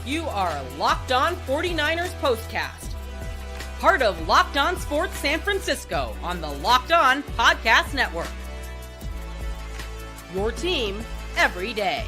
You are Locked On 49ers Postcast, part of Locked On Sports San Francisco on the Locked On Podcast Network. Your team every day.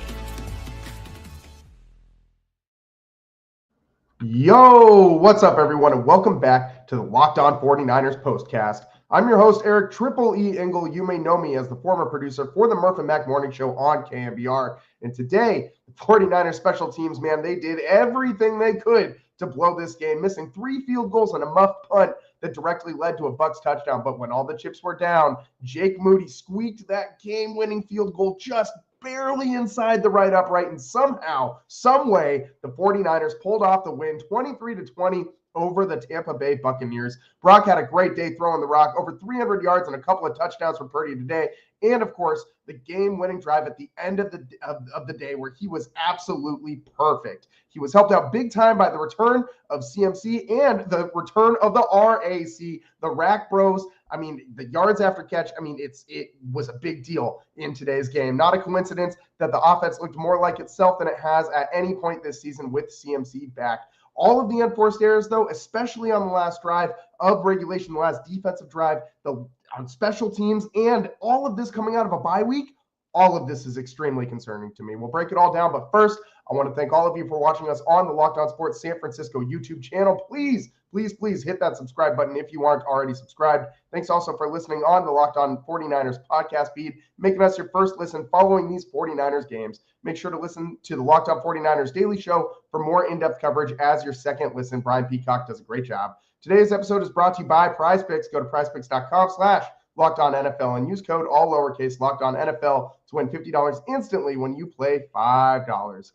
Yo, what's up, everyone, and welcome back to the Locked On 49ers Postcast. I'm your host, Eric Triple E Engel. You may know me as the former producer for the Murph and Mac Morning Show on KMBR. And today, the 49ers special teams, man, they did everything they could to blow this game, missing 3 field goals and a muffed punt that directly led to a Bucs touchdown. But when all the chips were down, Jake Moody squeaked that game-winning field goal just barely inside the right upright, and somehow, some way, the 49ers pulled off the win 23-20 over the Tampa Bay Buccaneers. Brock had a great day throwing the rock, over 300 yards and a couple of touchdowns for Purdy today. And of course, the game-winning drive at the end of the day where he was absolutely perfect. He was helped out big time by the return of CMC and the return of the RAC, the Rack Bros. I mean, the yards after catch, I mean, it was a big deal in today's game. Not a coincidence that the offense looked more like itself than it has at any point this season with CMC back. All of the unforced errors, though, especially on the last drive of regulation, the last defensive drive, on special teams, and all of this coming out of a bye week, all of this is extremely concerning to me. We'll break it all down, but first, I want to thank all of you for watching us on the Locked On Sports San Francisco YouTube channel. Please hit that subscribe button if you aren't already subscribed. Thanks also for listening on the Locked On 49ers podcast feed, making us your first listen following these 49ers games. Make sure to listen to the Locked On 49ers Daily Show for more in-depth coverage as your second listen. Brian Peacock does a great job. Today's episode is brought to you by PrizePicks. Go to prizepicks.com/LockedOnNFL and use code all lowercase LockedOnNFL to win $50 instantly when you play $5.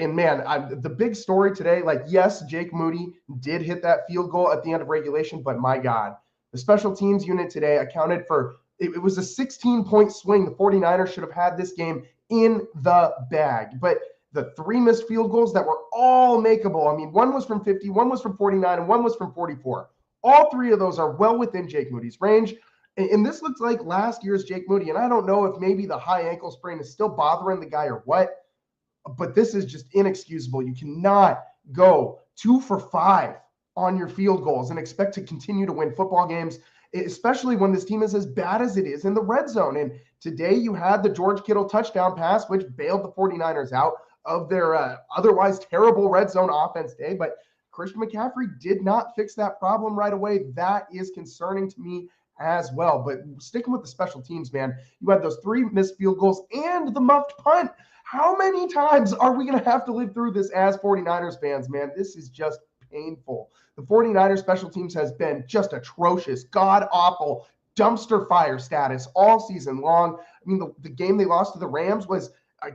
And man, the big story today, yes, Jake Moody did hit that field goal at the end of regulation, but my God, the special teams unit today accounted for, it was a 16-point swing. The 49ers should have had this game in the bag, but the 3 missed field goals that were all makeable. I mean, one was from 50, one was from 49, and one was from 44. All 3 of those are well within Jake Moody's range. And this looks like last year's Jake Moody. And I don't know if maybe the high ankle sprain is still bothering the guy or what, but this is just inexcusable. You cannot go 2 for 5 on your field goals and expect to continue to win football games, especially when this team is as bad as it is in the red zone. And today you had the George Kittle touchdown pass, which bailed the 49ers out of their otherwise terrible red zone offense day. But Christian McCaffrey did not fix that problem right away. That is concerning to me as well. But sticking with the special teams, man, you had those 3 missed field goals and the muffed punt. How many times are we going to have to live through this as 49ers fans, man? This is just painful. The 49ers special teams has been just atrocious, god-awful, dumpster fire status all season long. I mean, the game they lost to the Rams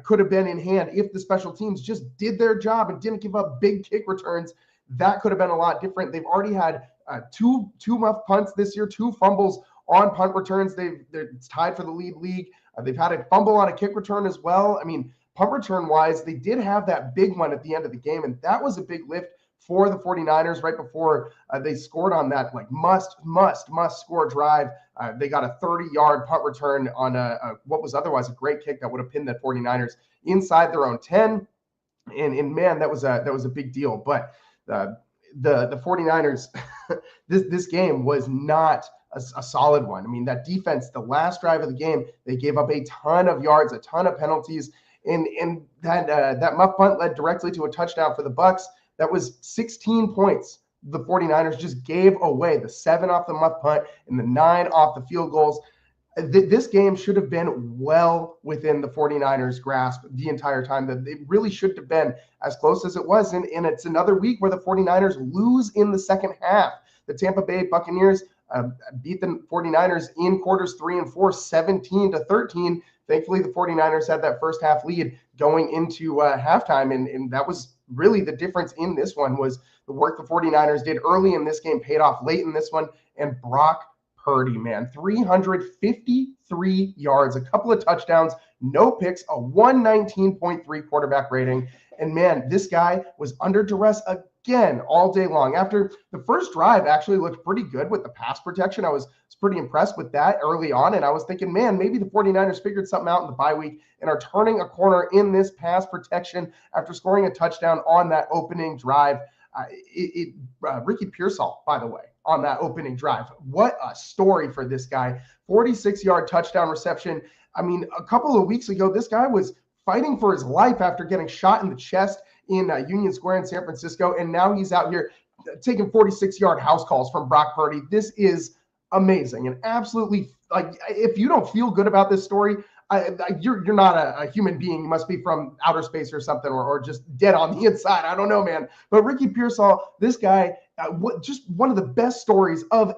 could have been in hand if the special teams just did their job and didn't give up big kick returns. That could have been a lot different. They've already had two muffed punts this year, 2 fumbles on punt returns. They're tied for the league. They've had a fumble on a kick return as well. I mean, punt return wise, they did have that big one at the end of the game, and that was a big lift for the 49ers right before they scored on that must score drive. They got a 30-yard punt return on what was otherwise a great kick that would have pinned the 49ers inside their own 10. And man, that was a big deal. But the 49ers, this game was not a solid one. I mean, that defense, the last drive of the game, they gave up a ton of yards, a ton of penalties, and that muff punt led directly to a touchdown for the Bucs. That was 16 points the 49ers just gave away, the 7 off the muff punt and the 9 off the field goals. This game should have been well within the 49ers' grasp the entire time. That it really shouldn't have been as close as it was. And it's another week where the 49ers lose in the second half. The Tampa Bay Buccaneers beat the 49ers in quarters 3 and 4, 17-13. Thankfully, the 49ers had that first half lead going into halftime, and that was really the difference in this one. Was the work the 49ers did early in this game paid off late in this one. And Brock Purdy, man, 353 yards, a couple of touchdowns, no picks, a 119.3 quarterback rating. And man, this guy was under duress again all day long. After the first drive actually looked pretty good with the pass protection. I was pretty impressed with that early on, and I was thinking, man, maybe the 49ers figured something out in the bye week and are turning a corner in this pass protection after scoring a touchdown on that opening drive. Ricky Pearsall, by the way, on that opening drive. What a story for this guy. 46-yard touchdown reception. I mean, a couple of weeks ago, this guy was fighting for his life after getting shot in the chest in Union Square in San Francisco, and now he's out here taking 46-yard house calls from Brock Purdy. This is amazing and absolutely, like, if you don't feel good about this story, you're not a human being. You must be from outer space or something, or just dead on the inside. I don't know, man. But Ricky Pearsall, this guy, just one of the best stories of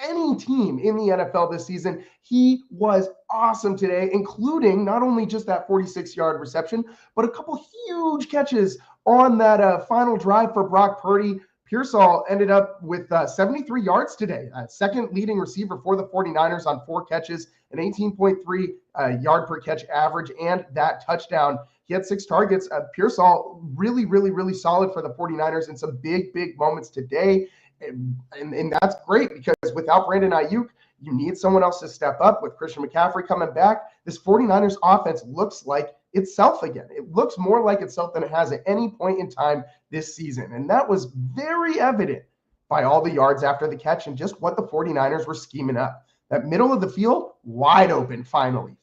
any team in the NFL this season. He was awesome today, including not only just that 46-yard reception, but a couple huge catches on that final drive for Brock Purdy. Pearsall ended up with 73 yards today, second leading receiver for the 49ers on 4 catches, an 18.3 yard per catch average, and that touchdown. He had 6 targets. Pearsall really solid for the 49ers in some big moments today. And that's great, because without Brandon Ayuk, you need someone else to step up. With Christian McCaffrey coming back, this 49ers offense looks like itself again. It looks more like itself than it has at any point in time this season. And that was very evident by all the yards after the catch and just what the 49ers were scheming up. That middle of the field, wide open finally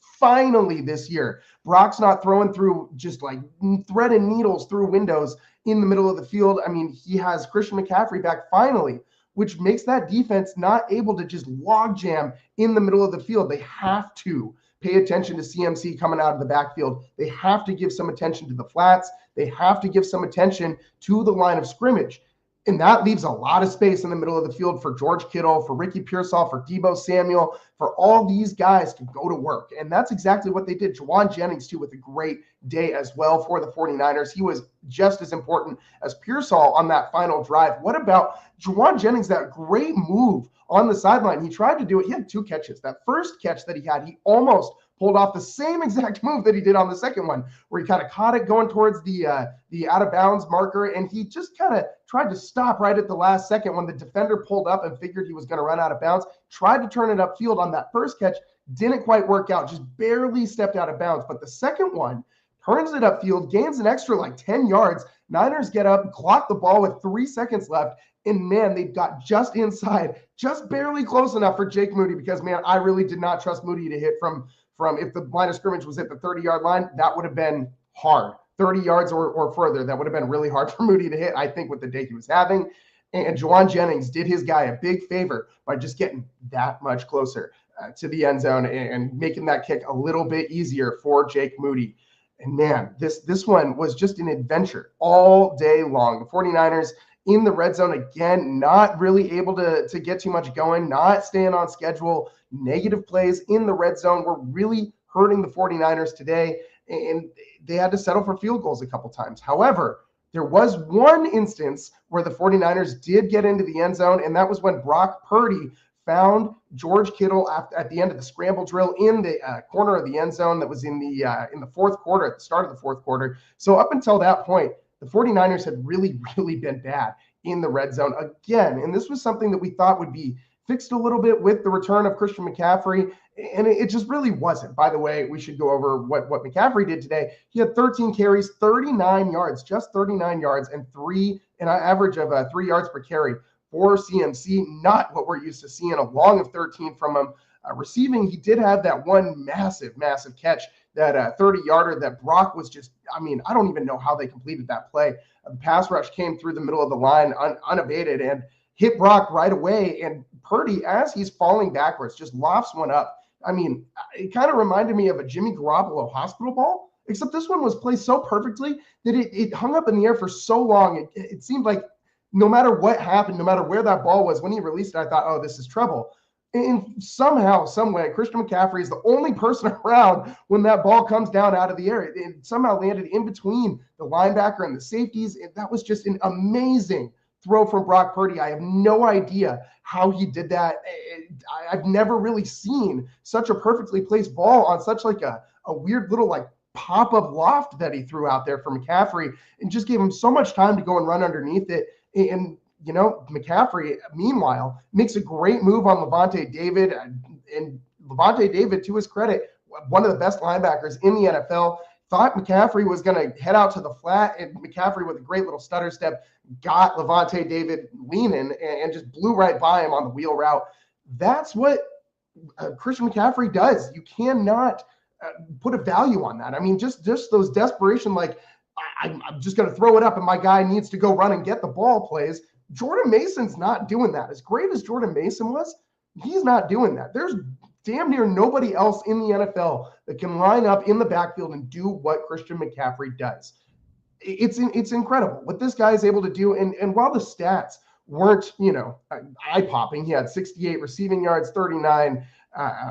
this year. Brock's not throwing through just like thread and needles through windows in the middle of the field. I mean, he has Christian McCaffrey back finally, which makes that defense not able to just log jam in the middle of the field. They have to pay attention to CMC coming out of the backfield. They have to give some attention to the flats. They have to give some attention to the line of scrimmage. And that leaves a lot of space in the middle of the field for George Kittle, for Ricky Pearsall, for Deebo Samuel, for all these guys to go to work. And that's exactly what they did. Juwan Jennings, too, with a great day as well for the 49ers. He was just as important as Pearsall on that final drive. What about Juwan Jennings, that great move on the sideline? He tried to do it. He had 2 catches. That first catch that he had, he almost pulled off the same exact move that he did on the second one, where he kind of caught it going towards the out of bounds marker, and he just kind of tried to stop right at the last second when the defender pulled up and figured he was going to run out of bounds. Tried to turn it upfield on that first catch, didn't quite work out, just barely stepped out of bounds. But the second one turns it upfield, gains an extra like 10 yards. Niners get up, clock the ball with 3 seconds left, and man, they got just inside, just barely close enough for Jake Moody, because man, I really did not trust Moody to hit from if the line of scrimmage was at the 30-yard line. That would have been hard. 30 yards or further, that would have been really hard for Moody to hit, I think, with the day he was having. And Juwan Jennings did his guy a big favor by just getting that much closer to the end zone and making that kick a little bit easier for Jake Moody. And man, this one was just an adventure all day long. The 49ers in the red zone again, not really able to get too much going, not staying on schedule. Negative plays in the red zone were really hurting the 49ers today, and they had to settle for field goals a couple times. However, there was one instance where the 49ers did get into the end zone, and that was when Brock Purdy found George Kittle at the end of the scramble drill in the corner of the end zone that was in the fourth quarter, at the start of the fourth quarter. So up until that point, the 49ers had really been bad in the red zone again. And this was something that we thought would be fixed a little bit with the return of Christian McCaffrey, and it just really wasn't. By the way, we should go over what McCaffrey did today. He had 13 carries, 39 yards, just 39 yards, and an average of 3 yards per carry for CMC. Not what we're used to seeing, a long of 13 from him. Receiving, he did have that one massive catch, that 30-yarder that Brock was just, I mean, I don't even know how they completed that play. The pass rush came through the middle of the line unabated and hit Brock right away. And Purdy, as he's falling backwards, just lofts one up. I mean, it kind of reminded me of a Jimmy Garoppolo hospital ball, except this one was placed so perfectly that it hung up in the air for so long. It seemed like no matter what happened, no matter where that ball was, when he released it, I thought, oh, this is trouble. And somehow, some way, Christian McCaffrey is the only person around when that ball comes down out of the air. It somehow landed in between the linebacker and the safeties. That was just an amazing throw from Brock Purdy. I have no idea how he did that. I've never really seen such a perfectly placed ball on such like a weird little like pop-up loft that he threw out there for McCaffrey, and just gave him so much time to go and run underneath it. And, McCaffrey, meanwhile, makes a great move on Levante David. And Levante David, to his credit, one of the best linebackers in the NFL, thought McCaffrey was going to head out to the flat, and McCaffrey with a great little stutter step got Levante David leaning and just blew right by him on the wheel route. That's what Christian McCaffrey does. You cannot put a value on that. I mean, just those desperation, like, I'm just going to throw it up and my guy needs to go run and get the ball plays. Jordan Mason's not doing that. As great as Jordan Mason was, he's not doing that. There's damn near nobody else in the NFL that can line up in the backfield and do what Christian McCaffrey does. It's incredible what this guy is able to do. And while the stats weren't, eye-popping, he had 68 receiving yards, 39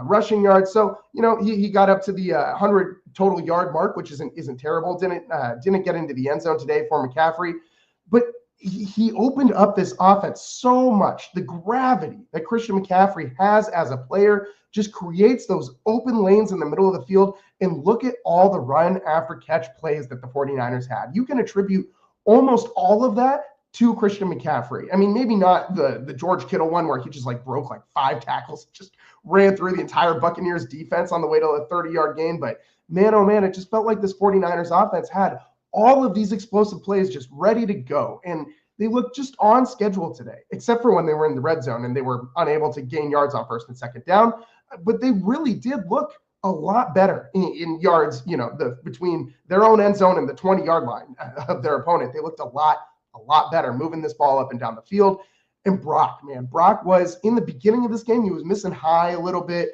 rushing yards. So, he got up to the 100 total yard mark, which isn't terrible. Didn't get into the end zone today for McCaffrey, but he opened up this offense so much. The gravity that Christian McCaffrey has as a player just creates those open lanes in the middle of the field. And look at all the run after catch plays that the 49ers had. You can attribute almost all of that to Christian McCaffrey. I mean, maybe not the George Kittle one where he just broke 5 tackles, just ran through the entire Buccaneers defense on the way to a 30-yard gain. But man, oh man, it just felt like this 49ers offense had all of these explosive plays just ready to go. And they looked just on schedule today, except for when they were in the red zone and they were unable to gain yards on first and second down. But they really did look a lot better in yards, between their own end zone and the 20-yard line of their opponent. They looked a lot better moving this ball up and down the field. And Brock was, in the beginning of this game, he was missing high a little bit.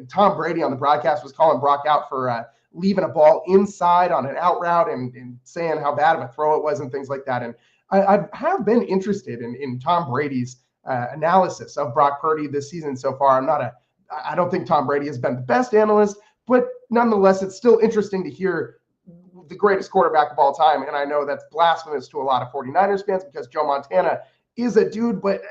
Tom Brady on the broadcast was calling Brock out for leaving a ball inside on an out route and saying how bad of a throw it was and things like that. And I have been interested in Tom Brady's analysis of Brock Purdy this season so far. I don't think Tom Brady has been the best analyst, but nonetheless, it's still interesting to hear the greatest quarterback of all time. And I know that's blasphemous to a lot of 49ers fans because Joe Montana is a dude, but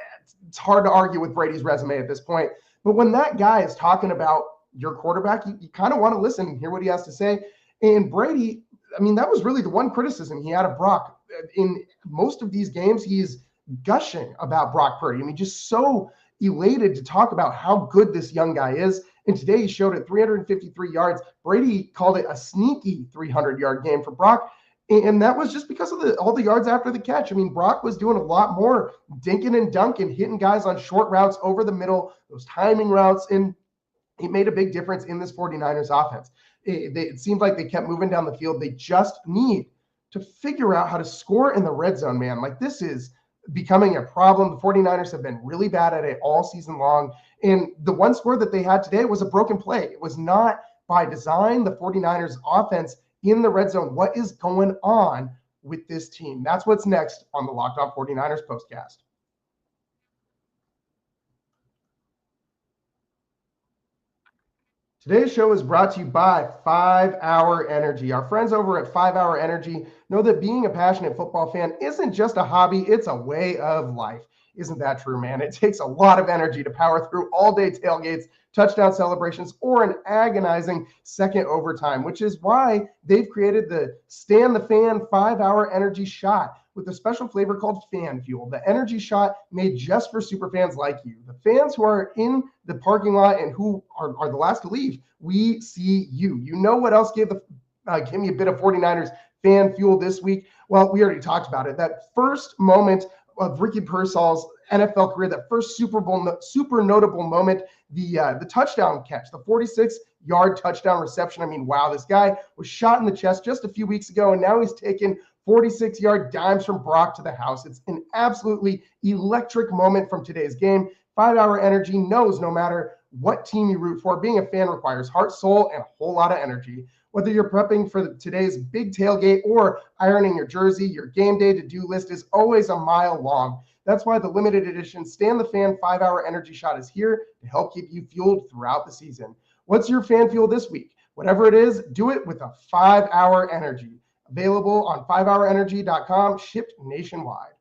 it's hard to argue with Brady's resume at this point. But when that guy is talking about your quarterback, you kind of want to listen and hear what he has to say. And Brady, I mean, that was really the one criticism he had of Brock. In most of these games, he's gushing about Brock Purdy. I mean, just so elated to talk about how good this young guy is. And today he showed it 353 yards. Brady called it a sneaky 300-yard game for Brock. And that was just because of all the yards after the catch. I mean, Brock was doing a lot more dinking and dunking, hitting guys on short routes over the middle, those timing routes. And it made a big difference in this 49ers offense. It seemed like they kept moving down the field. They just need to figure out how to score in the red zone, man. This is becoming a problem. The 49ers have been really bad at it all season long. And the one score that they had today was a broken play. It was not by design. The 49ers offense in the red zone. What is going on with this team? That's what's next on the Locked On 49ers postcast. Today's show is brought to you by 5 Hour Energy. Our friends over at 5 Hour Energy know that being a passionate football fan isn't just a hobby, it's a way of life. Isn't that true, man? It takes a lot of energy to power through all-day tailgates, touchdown celebrations, or an agonizing second overtime, which is why they've created the Stand the Fan 5 Hour Energy Shot with a special flavor called Fan Fuel, the energy shot made just for super fans like you, the fans who are in the parking lot and who are the last to leave. We see you. You know what else gave me a bit of 49ers fan fuel this week? Well, we already talked about it. That first moment of Ricky Pearsall's NFL career, that first super notable moment, the touchdown catch, the 46-yard touchdown reception. I mean, wow, this guy was shot in the chest just a few weeks ago, and now he's taken 46-yard dimes from Brock to the house. It's an absolutely electric moment from today's game. 5 Hour Energy knows no matter what team you root for, being a fan requires heart, soul, and a whole lot of energy. Whether you're prepping for today's big tailgate or ironing your jersey, your game day to-do list is always a mile long. That's why the limited edition Stand the Fan 5 Hour Energy Shot is here to help keep you fueled throughout the season. What's your fan fuel this week? Whatever it is, do it with a 5 Hour Energy. Available on 5hourenergy.com, shipped nationwide.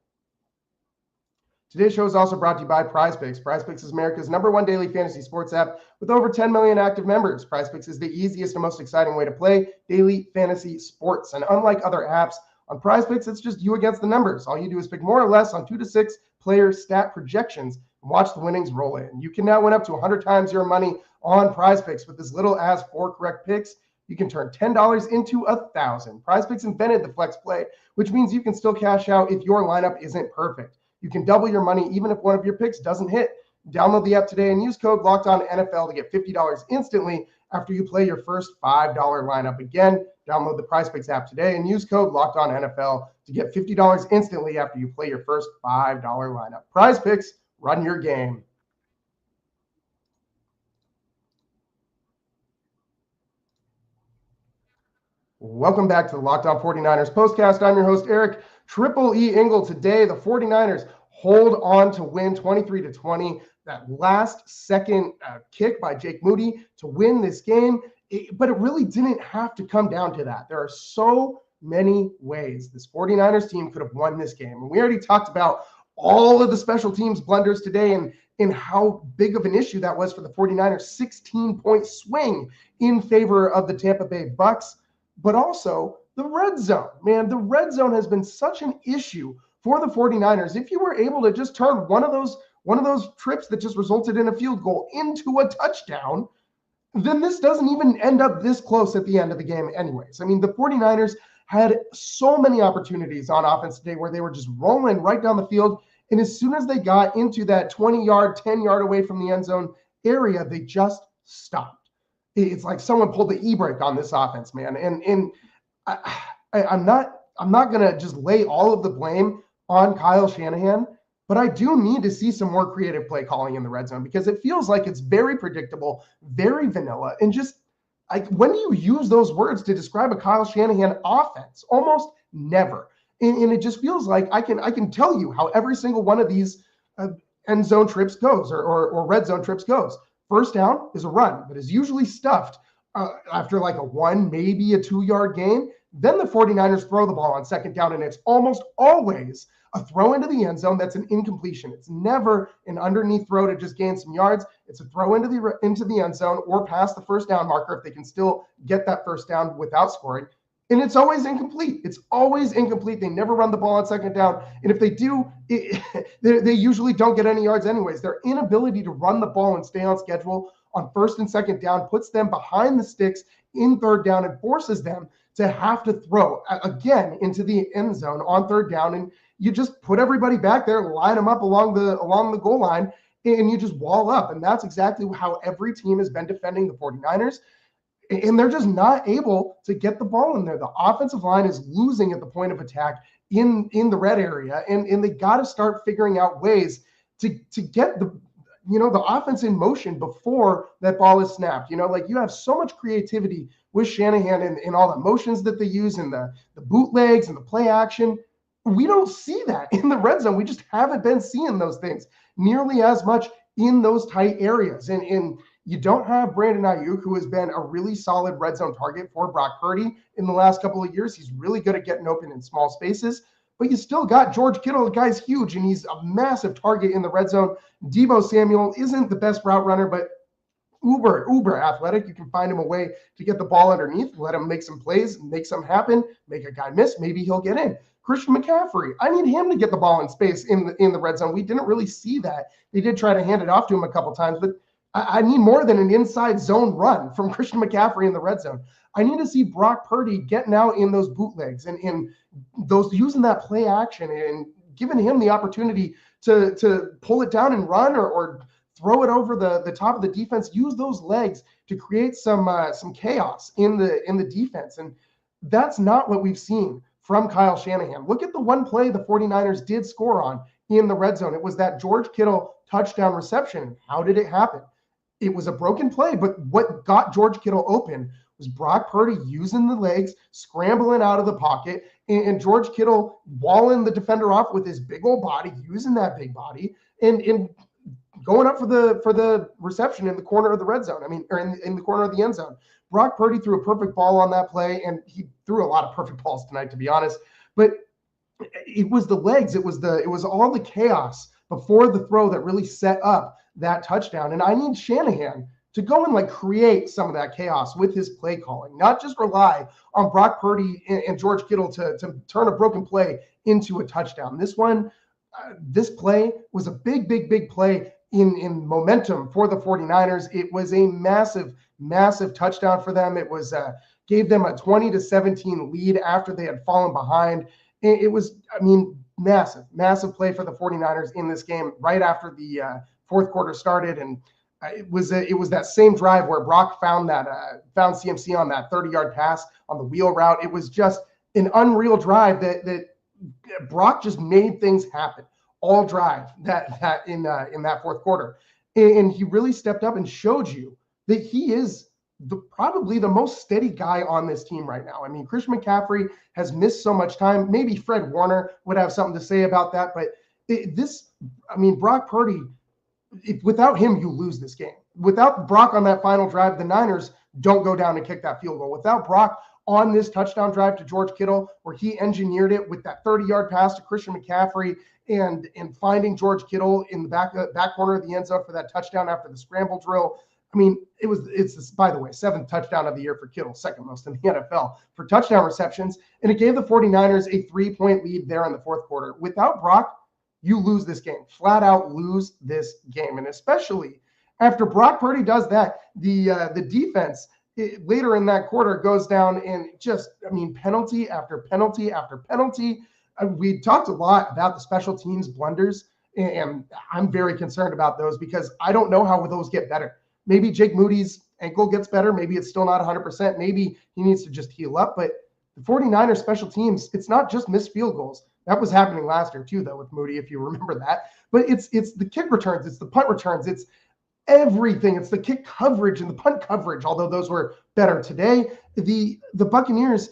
Today's show is also brought to you by PrizePicks. PrizePicks is America's #1 daily fantasy sports app with over 10 million active members. PrizePicks is the easiest and most exciting way to play daily fantasy sports. And unlike other apps, On PrizePicks, it's just you against the numbers. All you do is pick more or less on 2 to 6 player stat projections and watch the winnings roll in. You can now win up to 100 times your money on PrizePicks with as little as 4 correct picks. You can turn $10 into $1,000. PrizePicks invented the flex play, which means you can still cash out if your lineup isn't perfect. You can double your money even if one of your picks doesn't hit. Download the app today and use code LOCKEDONNFL to get $50 instantly after you play your first $5 lineup. Again, download the PrizePicks app today and use code LOCKEDONNFL to get $50 instantly after you play your first $5 lineup. PrizePicks, run your game. Welcome back to the Locked On 49ers postcast. I'm your host, Eric Triple E Engel. Today, the 49ers hold on to win 23-20. That last second kick by Jake Moody to win this game. But it really didn't have to come down to that. There are so many ways this 49ers team could have won this game. And we already talked about all of the special teams blunders today and how big of an issue that was for the 49ers. 16-point swing in favor of the Tampa Bay Bucks. But also the red zone. Man, the red zone has been such an issue for the 49ers. If you were able to just turn one of those trips that just resulted in a field goal into a touchdown, then this doesn't even end up this close at the end of the game anyways. I mean, the 49ers had so many opportunities on offense today where they were just rolling right down the field. And as soon as they got into that 20-yard, 10-yard away from the end zone area, they just stopped. It's like someone pulled the e-brake on this offense, man. And I'm not going to just lay all of the blame on Kyle Shanahan, but I do need to see some more creative play calling in the red zone because it feels like it's very predictable, very vanilla, and just like when do you use those words to describe a Kyle Shanahan offense? Almost never. And it just feels like I can tell you how every single one of these end zone trips goes or red zone trips goes. First down is a run, but is usually stuffed after like a 1, maybe a 2-yard gain. Then the 49ers throw the ball on second down, and it's almost always a throw into the end zone that's an incompletion. It's never an underneath throw to just gain some yards. It's a throw into the end zone or past the first down marker if they can still get that first down without scoring. And it's always incomplete. It's always incomplete. They never run the ball on second down. And if they do, they usually don't get any yards anyways. Their inability to run the ball and stay on schedule on first and second down puts them behind the sticks in third down and forces them to have to throw again into the end zone on third down. And you just put everybody back there, line them up along the goal line, and you just wall up. And that's exactly how every team has been defending the 49ers. And they're just not able to get the ball in there. The offensive line is losing at the point of attack in the red area. And they got to start figuring out ways to get the offense in motion before that ball is snapped. Like you have so much creativity with Shanahan and all the motions that they use and the bootlegs and the play action. We don't see that in the red zone. We just haven't been seeing those things nearly as much in those tight areas. And you don't have Brandon Ayuk, who has been a really solid red zone target for Brock Purdy in the last couple of years. He's really good at getting open in small spaces. But you still got George Kittle. The guy's huge, and he's a massive target in the red zone. Deebo Samuel isn't the best route runner, but uber athletic. You can find him a way to get the ball underneath, let him make some plays, make some happen, make a guy miss. Maybe he'll get in. Christian McCaffrey, I need him to get the ball in space in the red zone. We didn't really see that. They did try to hand it off to him a couple times, but I need more than an inside zone run from Christian McCaffrey in the red zone. I need to see Brock Purdy getting out in those bootlegs and those using that play action and giving him the opportunity to pull it down and run or throw it over the top of the defense. Use those legs to create some chaos in the defense. And that's not what we've seen from Kyle Shanahan. Look at the one play the 49ers did score on in the red zone. It was that George Kittle touchdown reception. How did it happen? It was a broken play, but what got George Kittle open was Brock Purdy using the legs, scrambling out of the pocket, and George Kittle walling the defender off with his big old body, using that big body, and going up for the reception in the corner of the red zone. Or in the corner of the end zone. Brock Purdy threw a perfect ball on that play, and he threw a lot of perfect balls tonight, to be honest. But it was the legs, it was all the chaos before the throw that really set up that touchdown. And I need Shanahan to go and like create some of that chaos with his play calling, not just rely on Brock Purdy and George Kittle to turn a broken play into a touchdown. This play was a big play in momentum for the 49ers. It was a massive touchdown for them. It was gave them a 20-17 lead after they had fallen behind. It was, massive play for the 49ers in this game right after the fourth quarter started. And it was that same drive where Brock found CMC on that 30-yard pass on the wheel route. It was just an unreal drive that Brock just made things happen all drive that in that fourth quarter. And he really stepped up and showed you that he is probably the most steady guy on this team right now. I mean, Christian McCaffrey has missed so much time. Maybe Fred Warner would have something to say about that. But Brock Purdy, without him, you lose this game. Without Brock on that final drive, the Niners don't go down and kick that field goal. Without Brock on this touchdown drive to George Kittle, where he engineered it with that 30-yard pass to Christian McCaffrey and finding George Kittle in the back corner of the end zone for that touchdown after the scramble drill. I mean, it's by the way, 7th touchdown of the year for Kittle, second most in the NFL for touchdown receptions. And it gave the 49ers a 3-point lead there in the fourth quarter. Without Brock, you lose this game, flat out lose this game. And especially after Brock Purdy does that, the defense later in that quarter goes down and just, penalty after penalty after penalty. We talked a lot about the special teams blunders, and I'm very concerned about those because I don't know how those get better. Maybe Jake Moody's ankle gets better. Maybe it's still not 100%. Maybe he needs to just heal up. But the 49ers special teams, it's not just missed field goals. That was happening last year too, though, with Moody, if you remember that. But it's the kick returns. It's the punt returns. It's everything. It's the kick coverage and the punt coverage, although those were better today. The Buccaneers,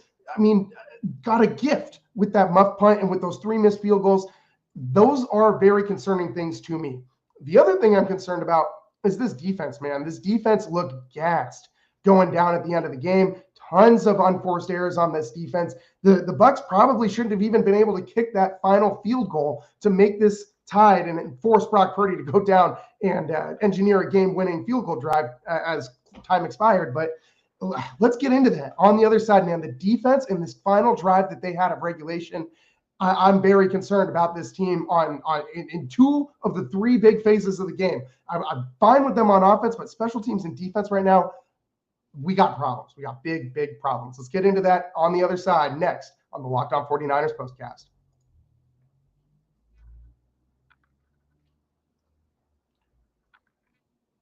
got a gift with that muffed punt and with those 3 missed field goals. Those are very concerning things to me. The other thing I'm concerned about is this defense, man. This defense looked gassed going down at the end of the game. Tons of unforced errors on this defense. The Bucs probably shouldn't have even been able to kick that final field goal to make this tied and force Brock Purdy to go down and engineer a game-winning field goal drive as time expired. But let's get into that. On the other side, man, the defense in this final drive that they had of regulation, I'm very concerned about this team in 2 of the 3 big phases of the game. I'm fine with them on offense, but special teams and defense right now, we got problems. We got big problems. Let's get into that on the other side next on the Locked On 49ers postcast.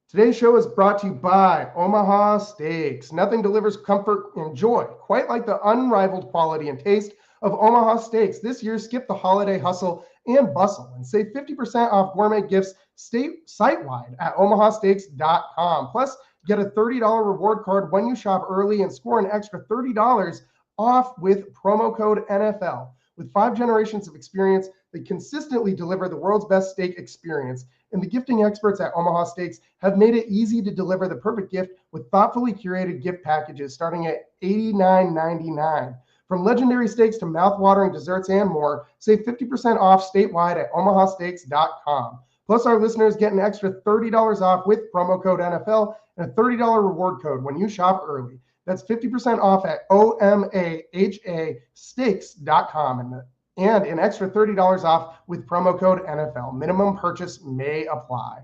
Today's show is brought to you by Omaha Steaks. Nothing delivers comfort and joy quite like the unrivaled quality and taste of Omaha Steaks. This year, skip the holiday hustle and bustle and save 50% off gourmet gifts site-wide at omahasteaks.com. Plus, get a $30 reward card when you shop early and score an extra $30 off with promo code NFL. With 5 generations of experience, they consistently deliver the world's best steak experience. And the gifting experts at Omaha Steaks have made it easy to deliver the perfect gift with thoughtfully curated gift packages starting at $89.99. From legendary steaks to mouth-watering desserts and more, save 50% off statewide at omahasteaks.com. Plus, our listeners get an extra $30 off with promo code NFL and a $30 reward code when you shop early. That's 50% off at omahasteaks.com and an extra $30 off with promo code NFL. Minimum purchase may apply.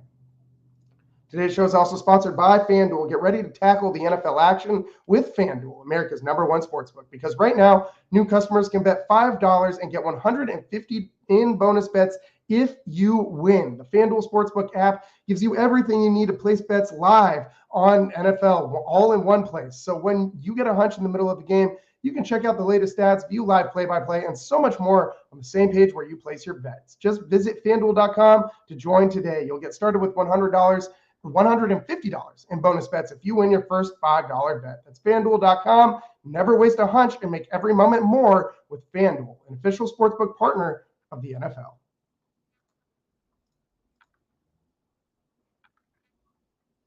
Today's show is also sponsored by FanDuel. Get ready to tackle the NFL action with FanDuel, America's #1 sportsbook. Because right now, new customers can bet $5 and get $150 in bonus bets if you win. The FanDuel Sportsbook app gives you everything you need to place bets live on NFL, all in one place. So when you get a hunch in the middle of the game, you can check out the latest stats, view live play-by-play, and so much more on the same page where you place your bets. Just visit FanDuel.com to join today. You'll get started with $150 in bonus bets if you win your first $5 bet. That's FanDuel.com. Never waste a hunch and make every moment more with FanDuel, an official sportsbook partner of the NFL.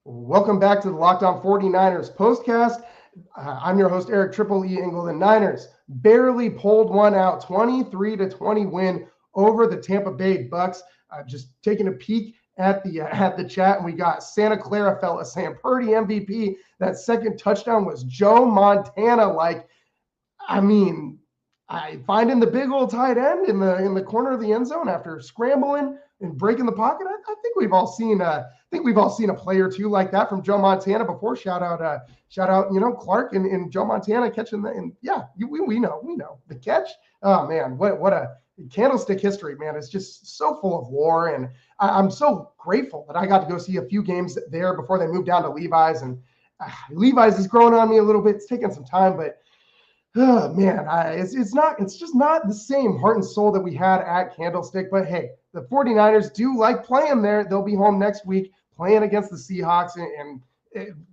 Welcome back to the Locked On 49ers postcast. I'm your host, Eric Triple E. Engel. The Niners barely pulled one out, 23-20 win over the Tampa Bay Bucks. Just taking a peek at the chat, and we got Santa Clara fella saying Purdy MVP. That second touchdown was Joe Montana. Like, I mean, finding the big old tight end in the corner of the end zone after scrambling and breaking the pocket. I think we've all seen a play or two like that from Joe Montana before. Shout out, Clark and Joe Montana catching and yeah, we know the catch. Oh man, what a candlestick history, man. It's just so full of lore, and I'm so grateful that I got to go see a few games there before they moved down to Levi's, and Levi's is growing on me a little bit. It's taking some time, but oh man, it's just not the same heart and soul that we had at Candlestick. But hey, the 49ers do like playing there. They'll be home next week playing against the Seahawks, and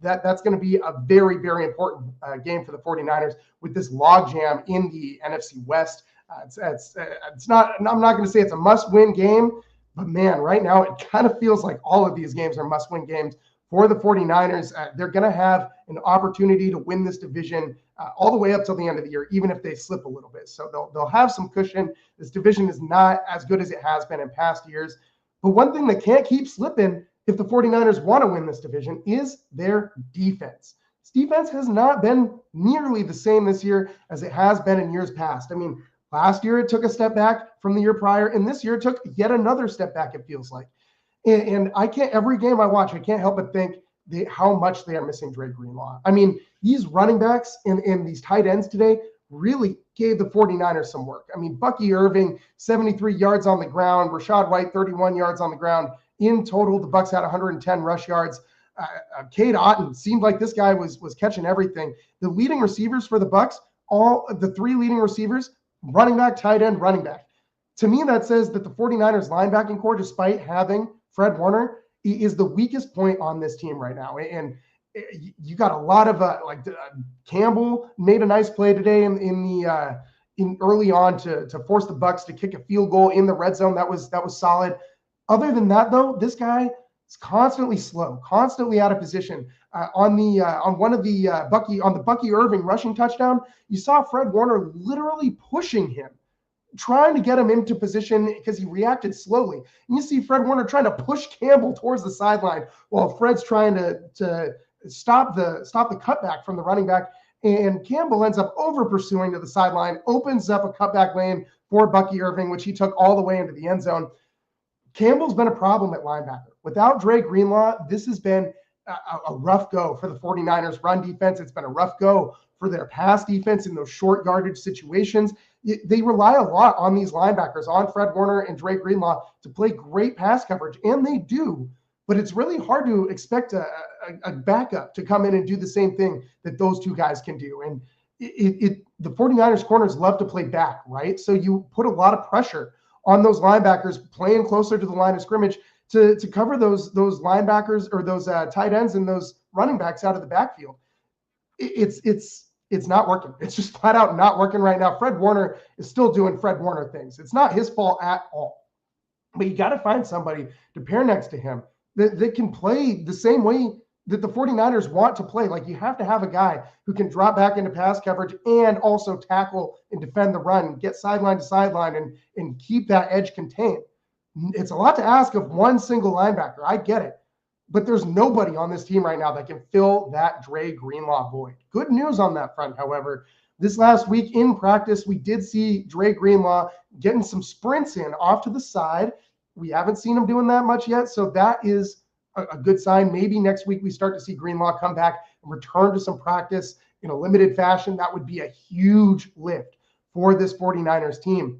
that's going to be a very, very important game for the 49ers with this logjam in the NFC West. It's not. I'm not going to say it's a must-win game, but man, right now it kind of feels like all of these games are must-win games for the 49ers. They're going to have an opportunity to win this division all the way up till the end of the year, even if they slip a little bit. So they'll have some cushion. This division is not as good as it has been in past years. But one thing that can't keep slipping if the 49ers want to win this division is their defense. This defense has not been nearly the same this year as it has been in years past. I mean, last year it took a step back from the year prior, and this year it took yet another step back, it feels like. And I can't, every game I watch, I can't help but think how much they are missing Dre Greenlaw. I mean, these running backs and these tight ends today really gave the 49ers some work. I mean, Bucky Irving, 73 yards on the ground. Rachaad White, 31 yards on the ground. In total, the Bucs had 110 rush yards. Cade Otton seemed like this guy was catching everything. The leading receivers for the Bucs, all the three leading receivers, running back, tight end, running back. To me, that says that the 49ers linebacking core, despite having Fred Warner, is the weakest point on this team right now. And you got a lot of Campbell made a nice play today in early on to force the Bucs to kick a field goal in the red zone. That was solid. Other than that, though, this guy is constantly slow, constantly out of position. On the Bucky Irving rushing touchdown, you saw Fred Warner literally pushing him, trying to get him into position because he reacted slowly. And you see Fred Warner trying to push Campbell towards the sideline while Fred's trying to stop the cutback from the running back. And Campbell ends up over pursuing to the sideline, opens up a cutback lane for Bucky Irving, which he took all the way into the end zone. Campbell's been a problem at linebacker. Without Dre Greenlaw, this has been a rough go for the 49ers run defense. It's been a rough go for their pass defense in those short yardage situations. They rely a lot on these linebackers, on Fred Warner and Dre Greenlaw, to play great pass coverage, and they do. But it's really hard to expect a backup to come in and do the same thing that those two guys can do. And the 49ers corners love to play back, right? So you put a lot of pressure on those linebackers playing closer to the line of scrimmage to cover those linebackers or those tight ends and those running backs out of the backfield. It's not working. It's just flat out not working right now. Fred Warner is still doing Fred Warner things. It's not his fault at all. But you got to find somebody to pair next to him that can play the same way that the 49ers want to play. Like, you have to have a guy who can drop back into pass coverage and also tackle and defend the run, get sideline to sideline and keep that edge contained. It's a lot to ask of one single linebacker. I get it. But there's nobody on this team right now that can fill that Dre Greenlaw void. Good news on that front, however. This last week in practice, we did see Dre Greenlaw getting some sprints in off to the side. We haven't seen him doing that much yet, so that is a good sign. Maybe next week we start to see Greenlaw come back and return to some practice in a limited fashion. That would be a huge lift for this 49ers team.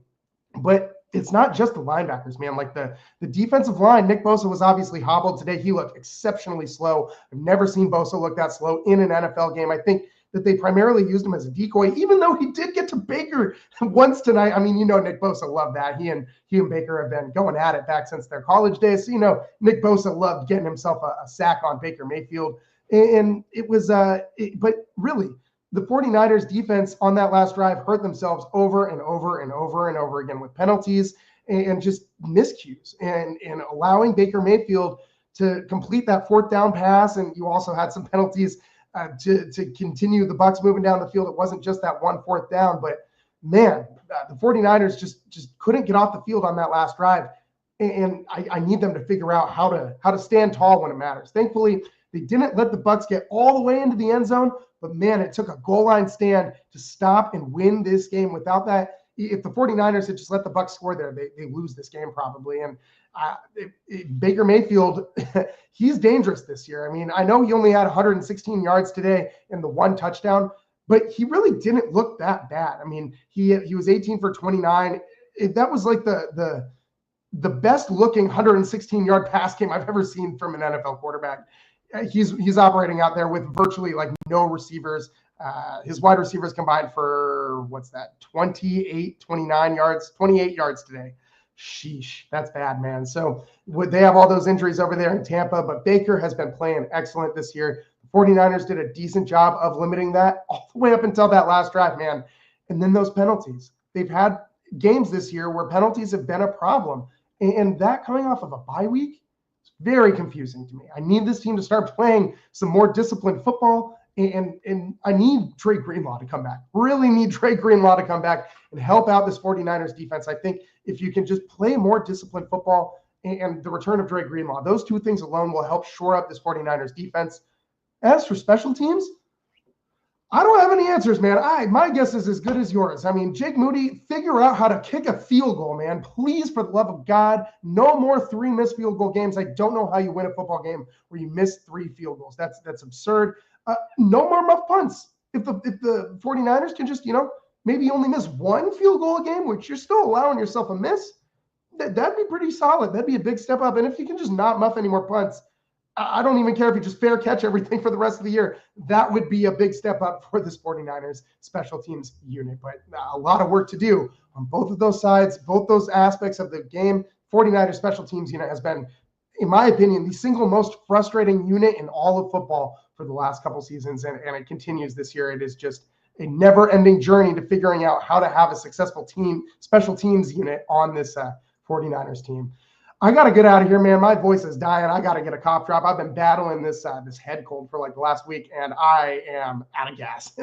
But it's not just the linebackers, man. Like the defensive line, Nick Bosa was obviously hobbled today. He looked exceptionally slow. I've never seen Bosa look that slow in an NFL game. I think that they primarily used him as a decoy, even though he did get to Baker once tonight. I mean, Nick Bosa loved that. He and Baker have been going at it back since their college days. So, Nick Bosa loved getting himself a sack on Baker Mayfield. And it was, but really, the 49ers defense on that last drive hurt themselves over and over and over and over again with penalties and just miscues and allowing Baker Mayfield to complete that fourth down pass. And you also had some penalties to continue the Bucs moving down the field. It wasn't just that one fourth down, but man, the 49ers just couldn't get off the field on that last drive. and I need them to figure out how to stand tall when it matters. Thankfully, they didn't let the Bucs get all the way into the end zone, but man, it took a goal line stand to stop and win this game. Without that, if the 49ers had just let the Bucs score there, they lose this game probably. And Baker Mayfield, he's dangerous this year. I mean, I know he only had 116 yards today and the one touchdown, but he really didn't look that bad. I mean, he was 18 for 29. That was like the best looking 116-yard pass game I've ever seen from an NFL quarterback. He's operating out there with virtually like no receivers. His wide receivers combined for 28 yards today. Sheesh, that's bad, man. So they have all those injuries over there in Tampa, but Baker has been playing excellent this year. The 49ers did a decent job of limiting that all the way up until that last drive, man. And then those penalties. They've had games this year where penalties have been a problem. And that coming off of a bye week, it's very confusing to me. I need this team to start playing some more disciplined football. And I need Dre Greenlaw to come back. Really need Dre Greenlaw to come back and help out this 49ers defense. I think if you can just play more disciplined football and the return of Dre Greenlaw, those two things alone will help shore up this 49ers defense. As for special teams, I don't have any answers, man. My guess is as good as yours. I mean, Jake Moody, figure out how to kick a field goal, man. Please, for the love of God, no more 3 missed field goal games. I don't know how you win a football game where you miss 3 field goals. That's absurd. No more muffed punts. If the 49ers can just, maybe only miss 1 field goal a game, which you're still allowing yourself a miss, that'd be pretty solid. That'd be a big step up. And if you can just not muff any more punts, I don't even care if you just fair catch everything for the rest of the year. That would be a big step up for this 49ers special teams unit. But a lot of work to do on both of those sides, both those aspects of the game. 49ers special teams unit has been, in my opinion, the single most frustrating unit in all of football for the last couple seasons, and it continues this year. It is just a never-ending journey to figuring out how to have a successful special teams unit on this 49ers team. I got to get out of here, man. My voice is dying. I got to get a cough drop. I've been battling this head cold for like the last week, and I am out of gas.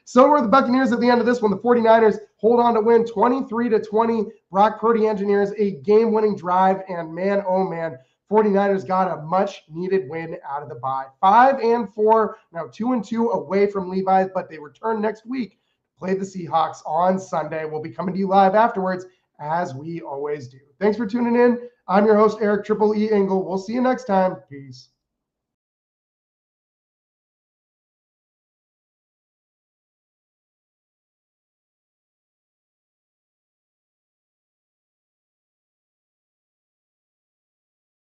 So were the Buccaneers at the end of this one. The 49ers hold on to win 23-20. Brock Purdy engineers a game-winning drive, and man, oh man, 49ers got a much-needed win out of the bye. 5-4, now 2-2 away from Levi's, but they return next week to play the Seahawks on Sunday. We'll be coming to you live afterwards, as we always do. Thanks for tuning in. I'm your host, Eric Triple E. Engel. We'll see you next time. Peace.